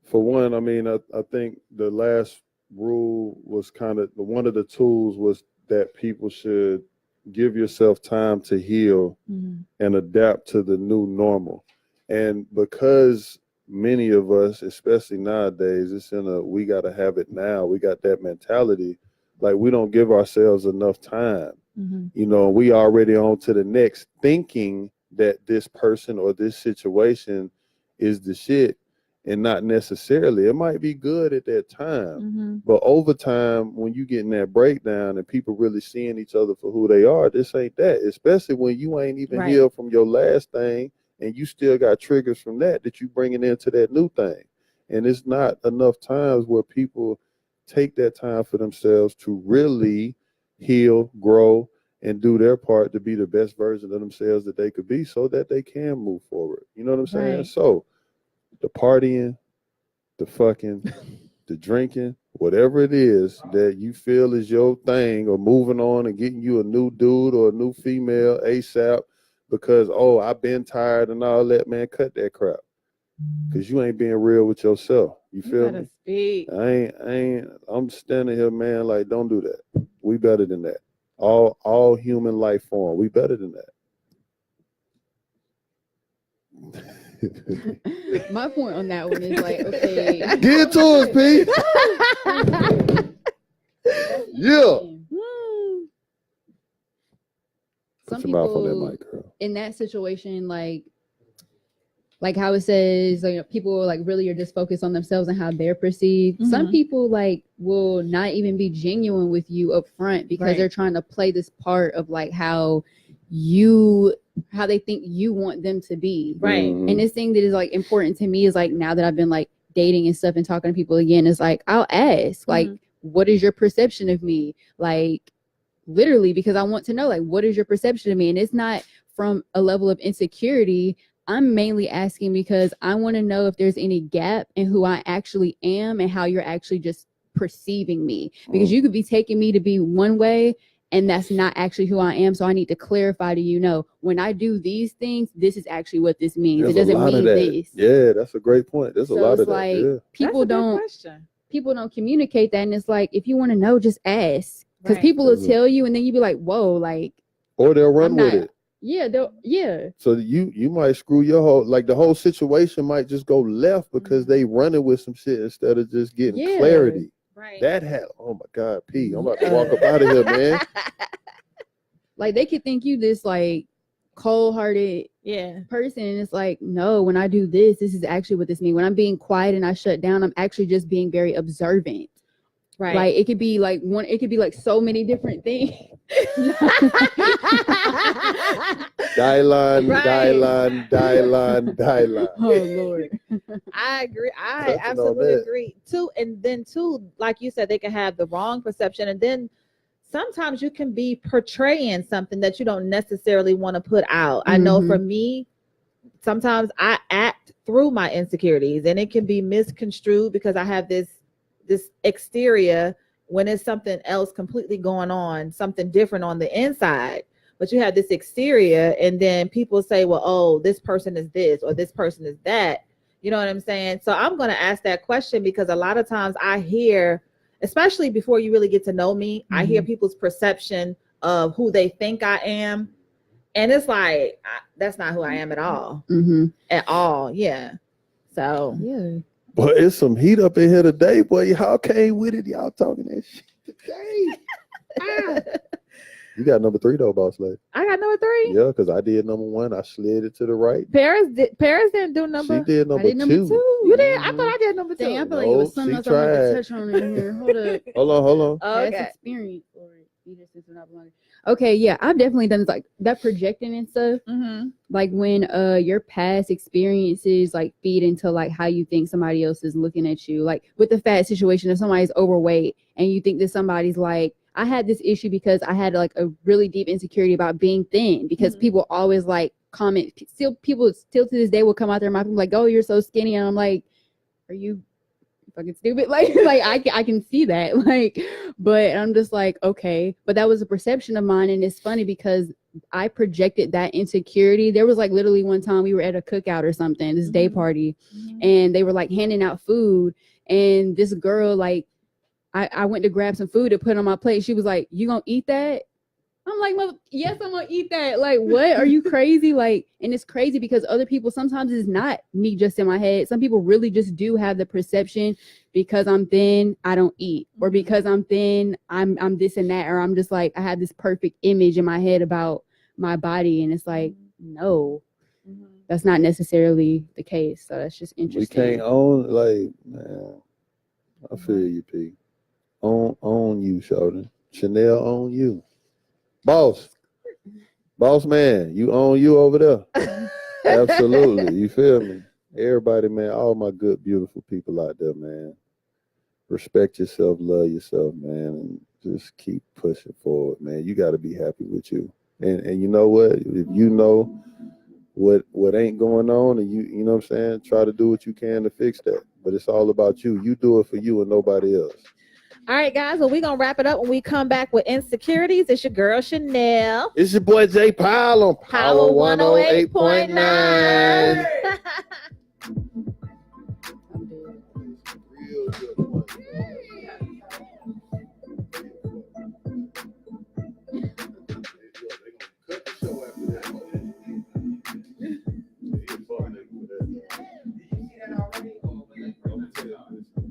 Speaker 1: for one. I mean, I think the last rule was kind of one of the tools was that people should give yourself time to heal and adapt to the new normal. And because many of us, especially nowadays, it's we got to have it now. We got that mentality. Like we don't give ourselves enough time. We already on to the next, thinking that this person or this situation is the shit, and not necessarily. It might be good at that time, but over time, when you get in that breakdown and people really seeing each other for who they are, this ain't that. Especially when you ain't even healed from your last thing, and you still got triggers from that you bringing into that new thing. And it's not enough times where people take that time for themselves to really heal, grow, and do their part to be the best version of themselves that they could be, so that they can move forward. You know what I'm saying?
Speaker 2: Right.
Speaker 1: So the partying, the fucking, the drinking, whatever it is that you feel is your thing, or moving on and getting you a new dude or a new female ASAP because, I've been tired and all that, man, cut that crap. Because you ain't being real with yourself. You feel me?
Speaker 2: Speak.
Speaker 1: I'm standing here, man, like, don't do that. We better than that. All human life form, we better than that.
Speaker 3: My point on that one is like, okay,
Speaker 1: Get to us, Pete. Yeah.
Speaker 3: Some
Speaker 1: Put your mouth on that
Speaker 3: people
Speaker 1: mic, girl.
Speaker 3: in that situation, like how it says, people like really are just focused on themselves and how they're perceived. Some people like will not even be genuine with you up front because they're trying to play this part of like how they think you want them to be.
Speaker 2: Right.
Speaker 3: And this thing that is like important to me is like, now that I've been like dating and stuff and talking to people again, is like, I'll ask like, what is your perception of me? Like literally, because I want to know, like, what is your perception of me? And it's not from a level of insecurity. I'm mainly asking because I want to know if there's any gap in who I actually am and how you're actually just perceiving me. Because you could be taking me to be one way and that's not actually who I am. So I need to clarify to you, no, when I do these things, this is actually what this means.
Speaker 1: There's
Speaker 3: it doesn't
Speaker 1: a lot
Speaker 3: mean
Speaker 1: of that.
Speaker 3: this.
Speaker 1: Yeah, that's a great point. There's a
Speaker 3: So
Speaker 1: lot
Speaker 3: it's
Speaker 1: of that.
Speaker 3: like
Speaker 1: Yeah.
Speaker 3: people
Speaker 2: That's a good
Speaker 3: don't
Speaker 2: question.
Speaker 3: people don't communicate that, and it's like, if you want to know, just ask, because
Speaker 2: Right.
Speaker 3: people will tell you, and then you be like, whoa, like,
Speaker 1: Or they'll run
Speaker 3: I'm
Speaker 1: with
Speaker 3: not-
Speaker 1: it.
Speaker 3: yeah.
Speaker 1: So you might screw your the whole situation might just go left because they running with some shit instead of just getting
Speaker 3: Yeah.
Speaker 1: clarity.
Speaker 2: Right.
Speaker 1: That oh my God, P, I'm about to walk up out of here, man.
Speaker 3: Like, they could think you this like cold-hearted
Speaker 2: Yeah.
Speaker 3: person, and it's like, no, when I do this is actually what this means. When I'm being quiet and I shut down, I'm actually just being very observant.
Speaker 2: Right.
Speaker 3: Like, it could be like so many different things.
Speaker 1: Die
Speaker 2: Right.
Speaker 1: line.
Speaker 3: Oh Lord.
Speaker 2: I agree. I
Speaker 1: Touching on
Speaker 2: absolutely
Speaker 1: that.
Speaker 2: agree too. And then too, like you said, they can have the wrong perception, and then sometimes you can be portraying something that you don't necessarily want to put out. I know for me, sometimes I act through my insecurities, and it can be misconstrued because I have this exterior when it's something else completely going on, something different on the inside. But you have this exterior, and then people say, well, oh, this person is this or this person is that. You know what I'm saying? So I'm going to ask that question because a lot of times I hear, especially before you really get to know me, I hear people's perception of who they think I am. And it's like, that's not who I am at all. At all. Yeah. So.
Speaker 3: Yeah.
Speaker 1: But it's some heat up in here today, boy. Y'all came with it. Y'all talking that shit today. You got number 3 though, boss lady.
Speaker 2: I got number 3.
Speaker 1: Yeah, because I did number 1. I slid it to the right.
Speaker 2: Paris didn't do number.
Speaker 1: She did number 2.
Speaker 2: You did? I thought I did number 2.
Speaker 3: Dang, I feel like it was something else I wanted to touch on in here. Hold up.
Speaker 1: Hold on.
Speaker 3: Past experience for it. Okay, yeah, I've definitely done like that projecting and stuff. Like when your past experiences like feed into like how you think somebody else is looking at you. Like with the fat situation, if somebody's overweight and you think that somebody's like, I had this issue because I had like a really deep insecurity about being thin, because people always like comment. People still to this day will come out there and like, oh, you're so skinny, and I'm like, are you fucking stupid? Like I can see that, like, but I'm just like, okay, but that was a perception of mine. And it's funny because I projected that insecurity. There was like literally one time we were at a cookout or something, this day party, and they were like handing out food, and this girl, like, I went to grab some food to put on my plate. She was like, you gonna eat that? I'm like, well, yes, I'm gonna eat that. Like, what? Are you crazy? Like, and it's crazy because other people, sometimes it's not me just in my head. Some people really just do have the perception, because I'm thin, I don't eat, or because I'm thin, I'm this and that, or I'm just like, I have this perfect image in my head about my body, and it's like, no, that's not necessarily the case. So that's just interesting.
Speaker 1: We can't own, like, man, I feel you, P. Own you, Sheldon. Chanel own you. Boss man, you own you over there. Absolutely. You feel me? Everybody, man, all my good, beautiful people out there, man. Respect yourself, love yourself, man, and just keep pushing forward, man. You got to be happy with you. And you know what? If you know what ain't going on, and you know what I'm saying, try to do what you can to fix that. But it's all about you. You do it for you and nobody else.
Speaker 2: All right, guys. Well, we're going to wrap it up when we come back with Insecurities. It's your girl, Chanel.
Speaker 1: It's your boy, Jay Powell on Power 108.9.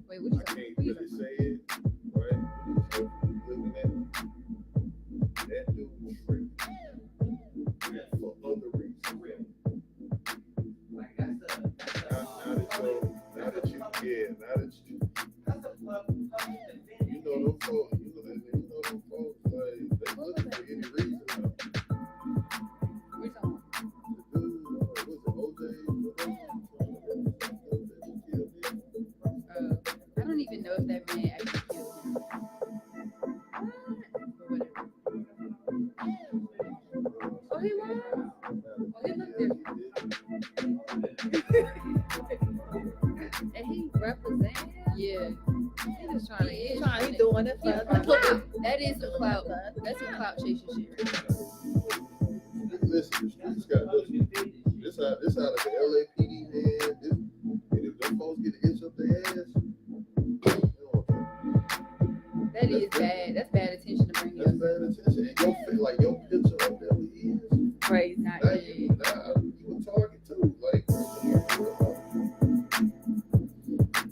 Speaker 3: Wait, what you say? I don't even know if that man actually killed him. Oh, he was? Oh, he looked different. And he represented? Yeah. He was trying to,
Speaker 2: He's doing it for
Speaker 3: That is some clout. That's some clout chasing shit.
Speaker 1: Listen, this got this out of the LAPD man. And if them folks get an inch up their ass,
Speaker 3: That is bad. That's bad attention to bring
Speaker 1: that's
Speaker 3: up.
Speaker 1: bad attention. And your picture up there with is.
Speaker 3: Right, not
Speaker 1: Now
Speaker 3: good.
Speaker 1: you a target too. Like,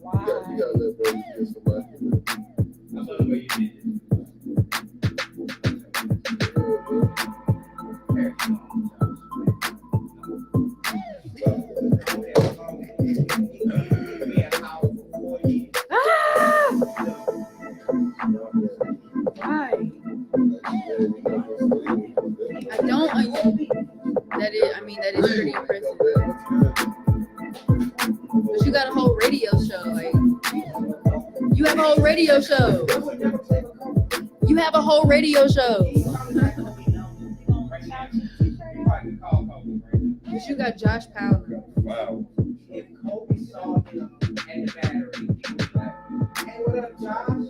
Speaker 2: Wow.
Speaker 1: you gotta let brothers get somebody.
Speaker 3: I don't. That is pretty impressive. But you got a whole radio show. Like, you have a whole radio show. You have a whole radio show. But you got Josh Powell.
Speaker 1: Wow.
Speaker 5: If Kobe saw him and the battery, he was like, "Hey, what up, Josh?"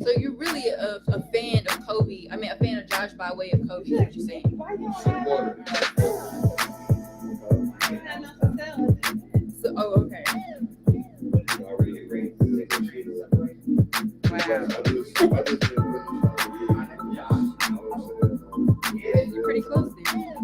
Speaker 3: So you're really a fan of Kobe. I mean, a fan of Josh by way of Kobe. Is what you're saying? So, oh, okay. Wow. You're pretty close there.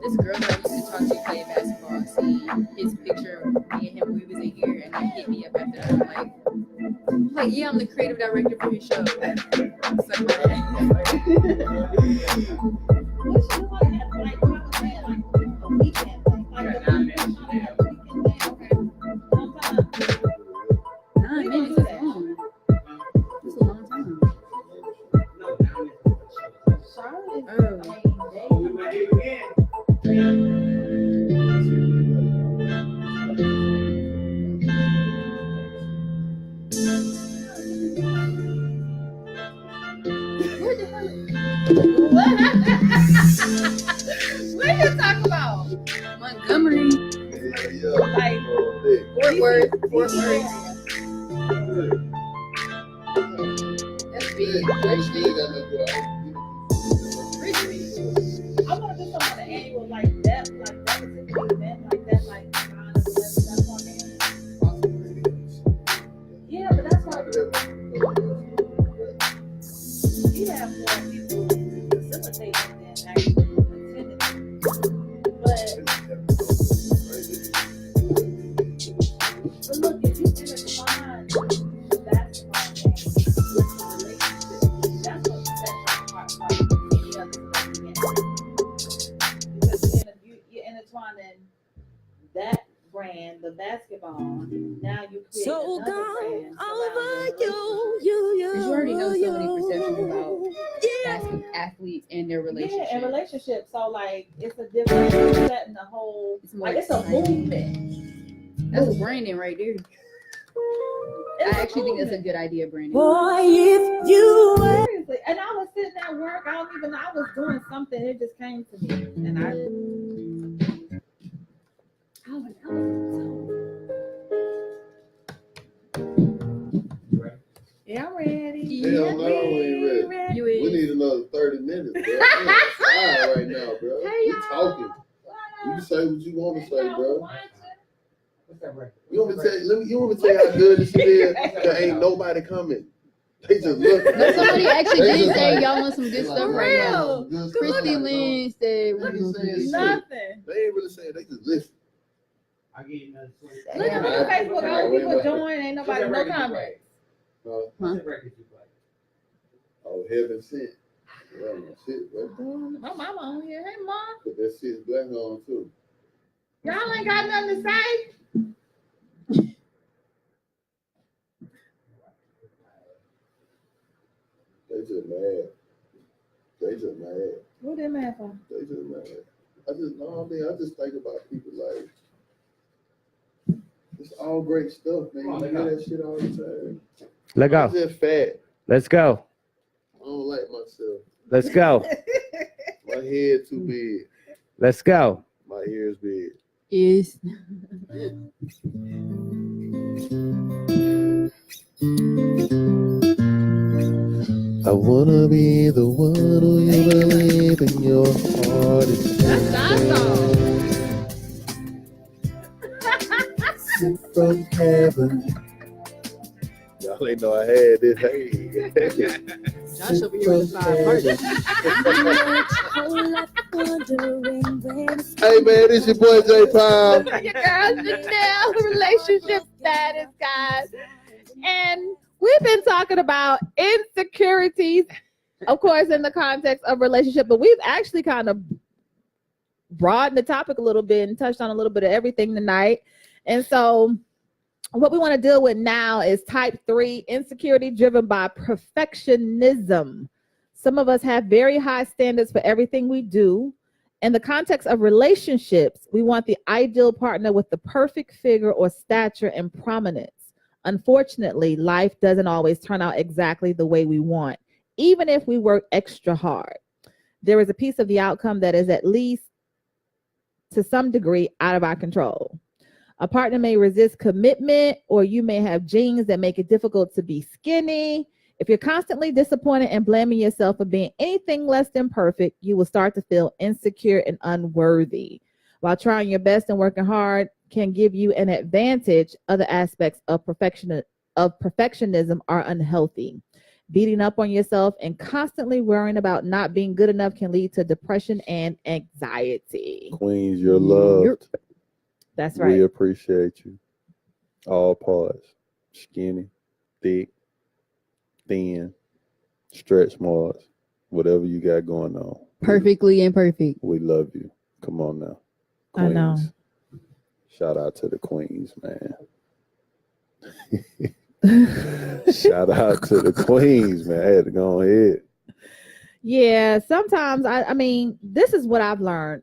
Speaker 3: This girl that I used to talk to play basketball, I see his picture of me and him when we was in here, and that hit me up after that. I'm like, yeah, I'm the creative director for his show. It's like, Nine minutes is long. That's a long time. What you talking about? Montgomery. Like, Fort Worth. That's big. Richmond.
Speaker 2: I want to do some of the annual like that particular event like that, like 9/11. Yeah, but that's why you have more people facilitating than actually attending. But look, if you intertwine basketball games with the relationship, that's what sets apart from any other sport again. Because you intertwining that brand, the basketball, now you create another brand over
Speaker 3: Because you already know so many perceptions about athletes and their relationships.
Speaker 2: Yeah, and relationships. So like it's a different setting the whole.
Speaker 3: It's more
Speaker 2: Like it's a
Speaker 3: exciting.
Speaker 2: movement.
Speaker 3: That's branding right there. I actually think that's a good idea, Brandon.
Speaker 2: Seriously, and I was sitting at work. I don't even know. I was doing something. It just came to me, and I was yeah, I'm ready.
Speaker 1: Hell no, we ain't ready.
Speaker 3: You
Speaker 1: We
Speaker 3: is.
Speaker 1: need another 30 minutes, bro. We're outside right now, bro.
Speaker 2: Hey,
Speaker 1: We
Speaker 2: y'all.
Speaker 1: talking. You can say what you want to say, bro.
Speaker 5: What's that record?
Speaker 1: You want me to tell you how good this shit is? There ain't nobody coming. They just look.
Speaker 3: No, somebody actually
Speaker 1: They
Speaker 3: did
Speaker 1: just
Speaker 3: say
Speaker 1: like-
Speaker 3: y'all want some good stuff right now.
Speaker 1: Good
Speaker 3: Christy
Speaker 1: stuff.
Speaker 3: Lynn said
Speaker 1: Look at this shit.
Speaker 2: Nothing.
Speaker 1: They ain't really saying. They just listen.
Speaker 5: I get another 20.
Speaker 2: Look at my Facebook. All the people join. Ain't nobody no comments.
Speaker 5: What's that record you play?
Speaker 1: Oh, heaven sent. Yeah, shit, bro.
Speaker 2: My mama on here. Hey, mom.
Speaker 1: Put that shit black on too.
Speaker 2: Y'all ain't got nothing to say.
Speaker 1: They just mad. They just mad.
Speaker 2: What they mad for?
Speaker 1: They just mad. I just think about people like it's all great stuff, man. You hear that shit all the time.
Speaker 4: Let
Speaker 1: I'm
Speaker 4: go.
Speaker 1: just fat.
Speaker 4: Let's go.
Speaker 1: I don't like myself.
Speaker 4: Let's go.
Speaker 1: My head too big.
Speaker 4: Let's go.
Speaker 1: My ears big.
Speaker 3: Is
Speaker 1: I wanna be the one who you believe in your heart is sent from heaven. Y'all ain't know I had this. Hey.
Speaker 2: Y'all should be hearing the side part.
Speaker 1: Hey man, this your boy J Powell.
Speaker 2: Your girl Chanel, relationship status, guys. And we've been talking about insecurities, of course, in the context of relationship, but we've actually kind of broadened the topic a little bit and touched on a little bit of everything tonight. And so what we want to deal with now is type 3 insecurity driven by perfectionism. Some of us have very high standards for everything we do. In the context of relationships, we want the ideal partner with the perfect figure or stature and prominence. Unfortunately, life doesn't always turn out exactly the way we want, even if we work extra hard. There is a piece of the outcome that is at least to some degree out of our control. A partner may resist commitment, or you may have genes that make it difficult to be skinny. If you're constantly disappointed and blaming yourself for being anything less than perfect, you will start to feel insecure and unworthy. While trying your best and working hard can give you an advantage, other aspects of perfectionism are unhealthy. Beating up on yourself and constantly worrying about not being good enough can lead to depression and anxiety.
Speaker 1: Queens, you're loved.
Speaker 2: That's right.
Speaker 1: We appreciate you. All parts. Skinny, thick, thin, stretch marks, whatever you got going on.
Speaker 3: perfectly imperfect.
Speaker 1: We love you. Come on now.
Speaker 2: I know.
Speaker 1: Shout out to the queens, man. Shout out to the queens, man. I had to go ahead.
Speaker 2: Yeah, sometimes I mean, this is what I've learned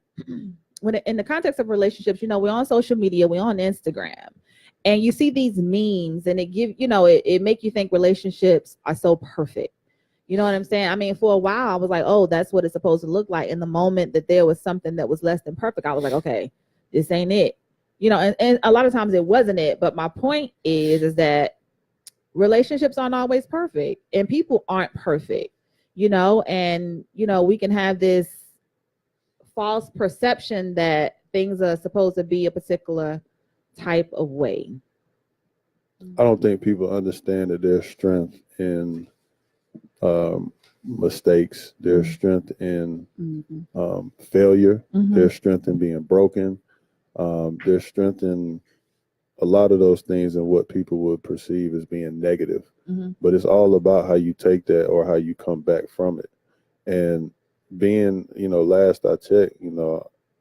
Speaker 2: when in the context of relationships. You know, we're on social media, we're on Instagram, and you see these memes, and it make you think relationships are so perfect. You know what I'm saying? I mean, for a while, I was like, oh, that's what it's supposed to look like. In the moment that there was something that was less than perfect, I was like, okay, this ain't it. You know, and a lot of times it wasn't it. But my point is that relationships aren't always perfect, and people aren't perfect. You know, and we can have this false perception that things are supposed to be a particular type of way.
Speaker 1: I don't think people understand that there's strength in mistakes. There's strength in failure. There's strength in being broken. There's strength in a lot of those things and what people would perceive as being negative. But it's all about how you take that or how you come back from it. And being, last I checked,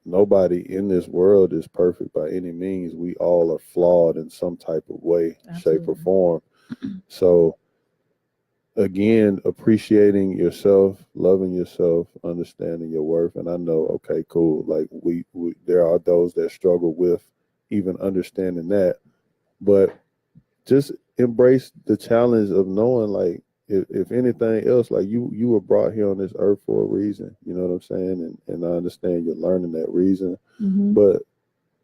Speaker 1: nobody in this world is perfect by any means. We all are flawed in some type of way, shape, or form. So again, appreciating yourself, loving yourself, understanding your worth. And I know, okay, cool. Like we there are those that struggle with even understanding that, but just embrace the challenge of knowing, like, if anything else, like you were brought here on this earth for a reason. You know what I'm saying? And I understand you're learning that reason, but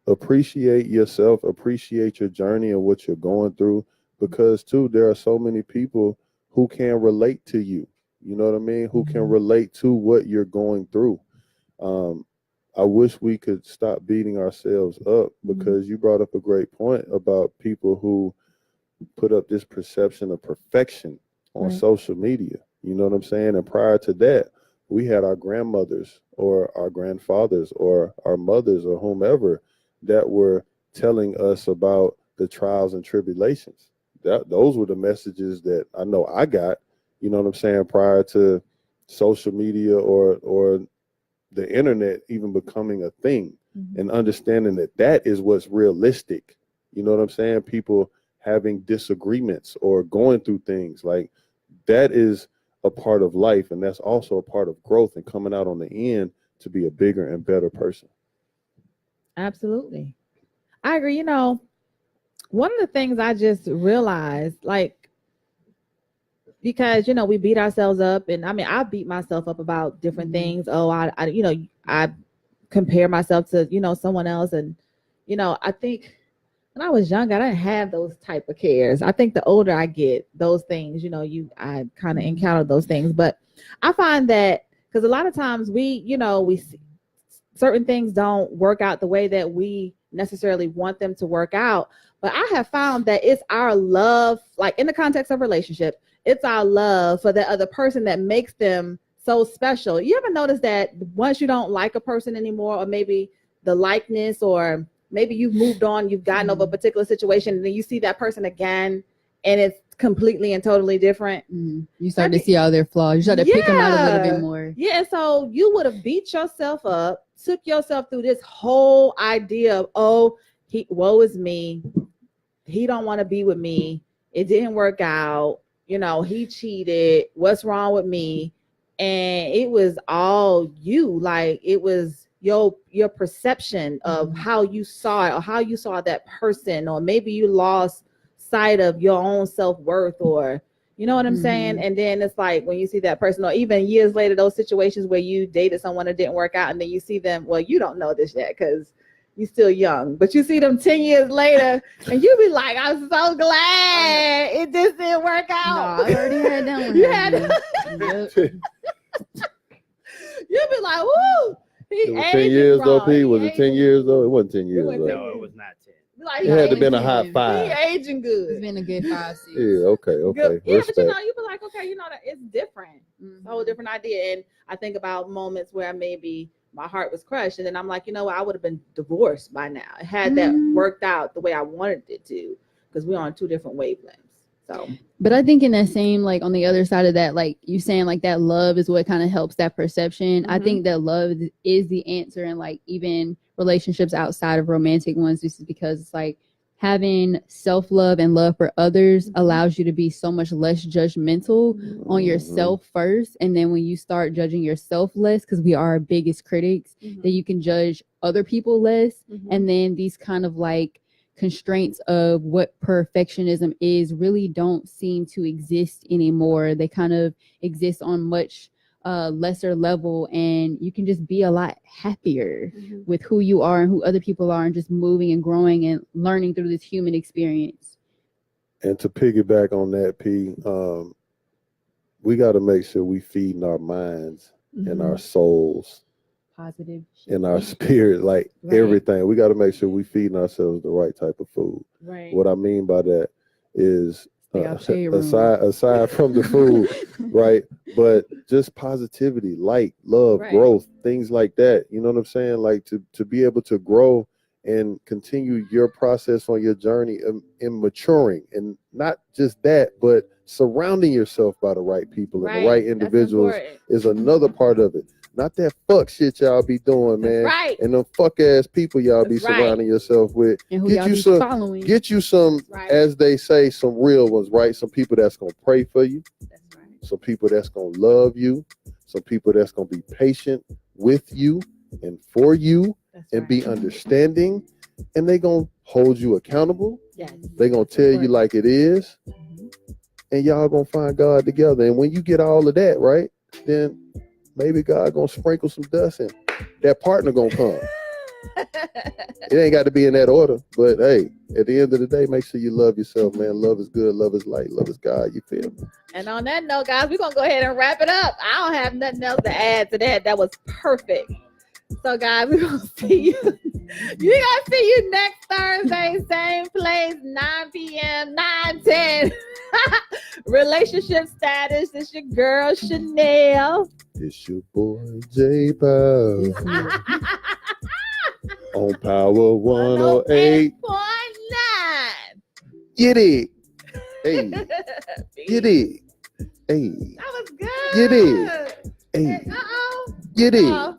Speaker 1: appreciate yourself, appreciate your journey and what you're going through, because too, there are so many people who can relate to you. You know what I mean? Who can relate to what you're going through. I wish we could stop beating ourselves up, because you brought up a great point about people who put up this perception of perfection on social media. You know what I'm saying? And prior to that, we had our grandmothers or our grandfathers or our mothers or whomever that were telling us about the trials and tribulations. Those were the messages that I know I got, you know what I'm saying, prior to social media or the internet even becoming a thing, and understanding that is what's realistic. You know what I'm saying? People having disagreements or going through things, like that is a part of life, and that's also a part of growth and coming out on the end to be a bigger and better person.
Speaker 2: Absolutely. I agree. One of the things I just realized, like, because we beat ourselves up, and I mean, I beat myself up about different things. Oh, I compare myself to someone else, and I think when I was young, I didn't have those type of cares. I think the older I get, those things, I kind of encounter those things. But I find that because a lot of times we see certain things don't work out the way that we necessarily want them to work out. But I have found that it's our love, like in the context of relationship, it's our love for the other person that makes them so special. You ever notice that once you don't like a person anymore, or maybe the likeness, or maybe you've moved on, you've gotten over a particular situation, and then you see that person again, and it's completely and totally different.
Speaker 3: You start to see all their flaws. You start to pick them out a little bit more.
Speaker 2: Yeah, and so you would have beat yourself up, took yourself through this whole idea of, woe is me. He don't want to be with me. It didn't work out. He cheated. What's wrong with me? And it was all you. Like, it was your perception of how you saw it, or how you saw that person, or maybe you lost sight of your own self-worth, or you know what I'm saying? And then it's like when you see that person, or even years later, those situations where you dated someone that didn't work out, and then you see them, well, you don't know this yet because you're still young, but you see them 10 years later, and you be like, I'm so glad it just didn't work out.
Speaker 3: No, I already had that one.
Speaker 2: You had you be like, woo.
Speaker 1: It was 10 years though, P. Was it 10 years though? It wasn't 10 years though.
Speaker 4: No, it was not 10.
Speaker 2: Like,
Speaker 1: It had to have been a high
Speaker 2: he
Speaker 1: 5.
Speaker 2: aging good.
Speaker 3: It's been a good 5, 6.
Speaker 1: Yeah, okay.
Speaker 2: Good. Yeah,
Speaker 1: Respect.
Speaker 2: but you be like, okay, that it's different. It's a whole different idea. And I think about moments where maybe my heart was crushed, and then I'm like, I would have been divorced by now. It had that worked out the way I wanted it to, because we're on 2 different wavelengths. So,
Speaker 3: but I think in that same, like on the other side of that, like you saying, like that love is what kind of helps that perception. I think that love is the answer, and like even relationships outside of romantic ones, just because it's like having self-love and love for others allows you to be so much less judgmental on yourself first. And then when you start judging yourself less, because we are our biggest critics, then you can judge other people less. And then these kind of like constraints of what perfectionism is really don't seem to exist anymore. They kind of exist on much lesser level, and you can just be a lot happier with who you are and who other people are, and just moving and growing and learning through this human experience.
Speaker 1: And to piggyback on that, P, we got to make sure we feeding our minds and our souls,
Speaker 3: Positive
Speaker 1: and our spirit, like everything. We got to make sure we feeding ourselves the right type of food.
Speaker 2: Right.
Speaker 1: What I mean by that is aside from the food, right? But just positivity, light, love, growth, things like that. You know what I'm saying? Like to be able to grow and continue your process on your journey in maturing, and not just that, but surrounding yourself by the right people and the right individuals is another part of it. Not that fuck shit y'all be doing, man.
Speaker 2: Right.
Speaker 1: And them fuck ass people y'all be surrounding yourself with.
Speaker 3: And who y'all be following.
Speaker 1: Get you some, as they say, some real ones, right? Some people that's gonna pray for you.
Speaker 2: That's right.
Speaker 1: Some people that's gonna love you. Some people that's gonna be patient with you and for you, and be understanding. And they gonna hold you accountable.
Speaker 2: Yes.
Speaker 1: They gonna tell you like it is. And y'all gonna find God together. And when you get all of that, right, then maybe God gonna sprinkle some dust, and that partner gonna come. It ain't got to be in that order, but hey, at the end of the day, make sure you love yourself, man. Love is good, love is light, love is God. You feel me?
Speaker 2: And on that note, guys, we're gonna go ahead and wrap it up. I don't have nothing else to add to that. That was perfect. So, guys, we're gonna see you. We're gonna see you next Thursday, same place, 9 p.m., 9:10. Relationship status. It's your girl Chanel.
Speaker 1: It's your boy J Powell on Power 108.9. Get it. Hey. Get it. Hey.
Speaker 2: That was good.
Speaker 1: Get it. Hey. Get it.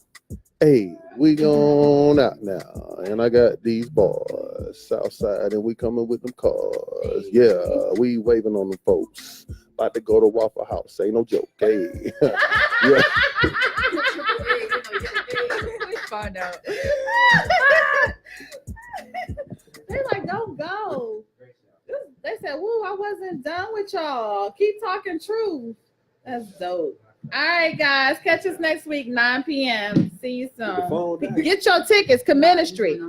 Speaker 1: Hey, we going out now, and I got these boys Southside, and we coming with them cars. Yeah, we waving on them folks. About to go to Waffle House. Ain't no joke. Hey, yeah.
Speaker 3: Find out.
Speaker 2: They're like, don't go. They said, "Woo, I wasn't done with y'all. Keep talking truth." That's dope. All right, guys. Catch us next week, 9 p.m. See you soon. Get your tickets. Commentary.